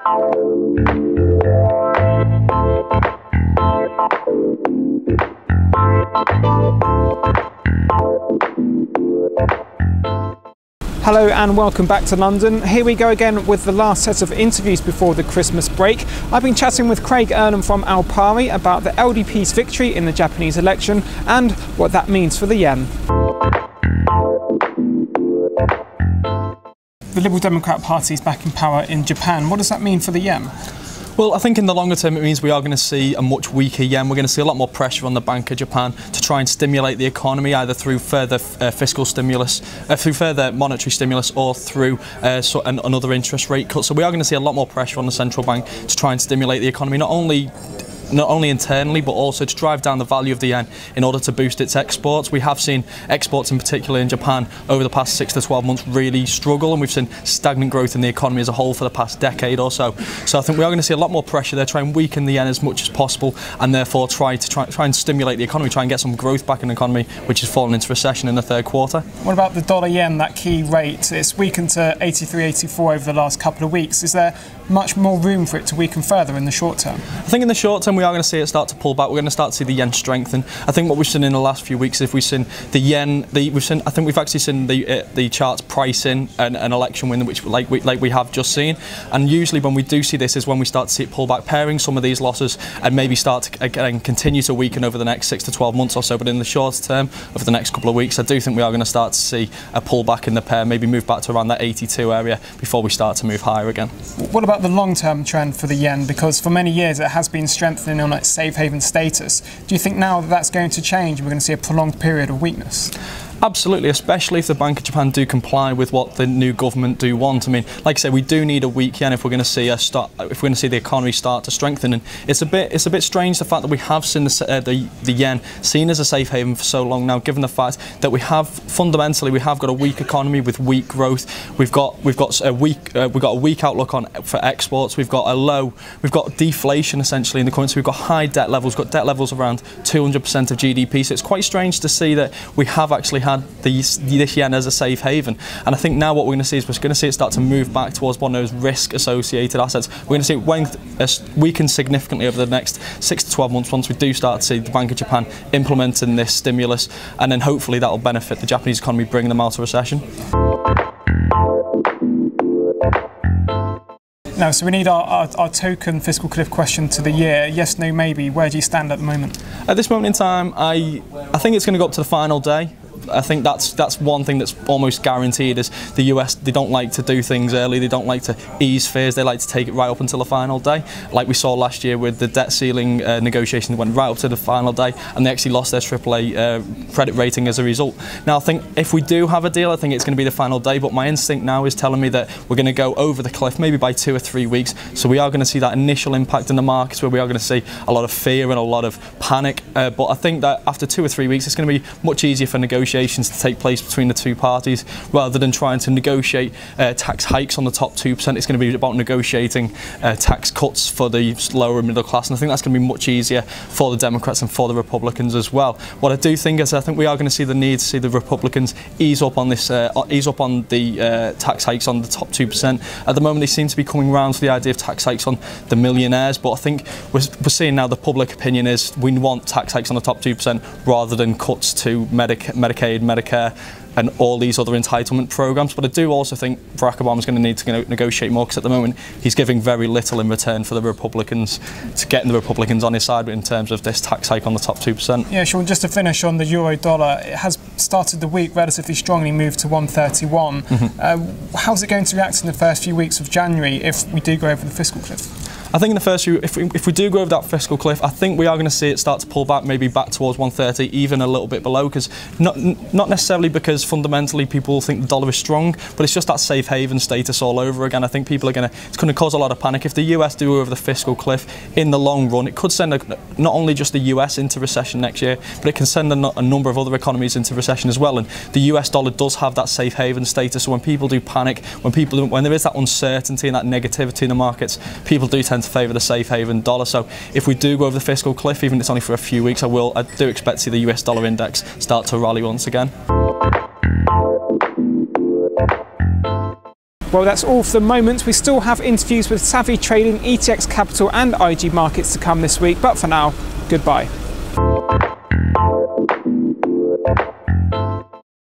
Hello and welcome back to London. Here we go again with the last set of interviews before the Christmas break. I've been chatting with Craig Urnham from Alpari about the LDP's victory in the Japanese election and what that means for the yen. The Liberal Democrat Party is back in power in Japan. What does that mean for the yen? Well, I think in the longer term it means we are going to see a much weaker yen. We're going to see a lot more pressure on the Bank of Japan to try and stimulate the economy, either through further fiscal stimulus, through further monetary stimulus, or through another interest rate cut. So we are going to see a lot more pressure on the central bank to try and stimulate the economy, not only internally but also to drive down the value of the yen in order to boost its exports. We have seen exports in particular in Japan over the past 6 to 12 months really struggle, and we've seen stagnant growth in the economy as a whole for the past decade or so. So I think we are going to see a lot more pressure there, try and weaken the yen as much as possible, and therefore try and stimulate the economy, try and get some growth back in the economy, which has fallen into recession in the third quarter. What about the dollar yen, that key rate? It's weakened to 83, 84 over the last couple of weeks. Is there much more room for it to weaken further in the short term? I think in the short term we are going to see it start to pull back. We're going to start to see the yen strengthen. I think what we've seen in the last few weeks is we've seen the yen. I think we've actually seen the charts price in an election win, which like we have just seen. And usually when we do see this is when we start to see it pull back, pairing some of these losses and maybe start to again continue to weaken over the next 6 to 12 months or so. But in the short term, over the next couple of weeks, I do think we are going to start to see a pullback in the pair, maybe move back to around that 82 area before we start to move higher again. What about the long-term trend for the yen? Because for many years it has been strengthening on its safe haven status. Do you think now that that's going to change and we're going to see a prolonged period of weakness? Absolutely, especially if the Bank of Japan do comply with what the new government do want. I mean, like I said, we do need a weak yen if we're going to see the economy start to strengthen. And it's a bit strange the fact that we have seen the yen seen as a safe haven for so long now, given the fact that we have got a weak economy with weak growth. We've got a weak outlook for exports. We've got deflation essentially in the currency. We've got high debt levels. We've got debt levels around 200% of GDP. So it's quite strange to see that we have actually had this yen as a safe haven. And I think now what we're going to see is we're going to see it start to move back towards one of those risk-associated assets. We're going to see it weaken significantly over the next 6 to 12 months once we do start to see the Bank of Japan implementing this stimulus, and then hopefully that will benefit the Japanese economy, bringing them out of recession. Now, so we need our token fiscal cliff question to the year. Yes, no, maybe. Where do you stand at the moment? At this moment in time, I think it's going to go up to the final day. I think that's one thing that's almost guaranteed is the US, they don't like to do things early, they don't like to ease fears, they like to take it right up until the final day. Like we saw last year with the debt ceiling negotiation, they went right up to the final day and they actually lost their AAA credit rating as a result. Now I think if we do have a deal, I think it's going to be the final day, but my instinct now is telling me that we're going to go over the cliff maybe by 2 or 3 weeks. So we are going to see that initial impact in the markets where we are going to see a lot of fear and a lot of panic, but I think that after 2 or 3 weeks it's going to be much easier for negotiations to take place between the two parties rather than trying to negotiate tax hikes on the top 2%. It's going to be about negotiating tax cuts for the lower and middle class, and I think that's going to be much easier for the Democrats and for the Republicans as well. What I do think is I think we are going to see the need to see the Republicans ease up on this, the tax hikes on the top 2%. At the moment they seem to be coming around to the idea of tax hikes on the millionaires, but I think we're seeing now the public opinion is we want tax hikes on the top 2% rather than cuts to Medicaid, Medicare and all these other entitlement programs. But I do also think Barack Obama's going to need to negotiate more, because at the moment he's giving very little in return for the Republicans, to getting the Republicans on his side in terms of this tax hike on the top 2%. Yeah, Sean, just to finish on the euro dollar, it has started the week relatively strongly, moved to 131. How's it going to react in the first few weeks of January if we do go over the fiscal cliff? I think in the first few, if we do go over that fiscal cliff, I think we are going to see it start to pull back, maybe back towards 130, even a little bit below, because not necessarily because fundamentally people think the dollar is strong, but it's just that safe haven status all over again. I think people are it's going to cause a lot of panic. If the US do go over the fiscal cliff in the long run, it could send not only just the US into recession next year, but it can send a number of other economies into recession as well. And the US dollar does have that safe haven status, so when people do panic, when there is that uncertainty and that negativity in the markets, people do tend to favour the safe haven dollar. So if we do go over the fiscal cliff, even if it's only for a few weeks, I do expect to see the US dollar index start to rally once again. Well, that's all for the moment. We still have interviews with Savvy Trading, ETX Capital and IG Markets to come this week, but for now, goodbye.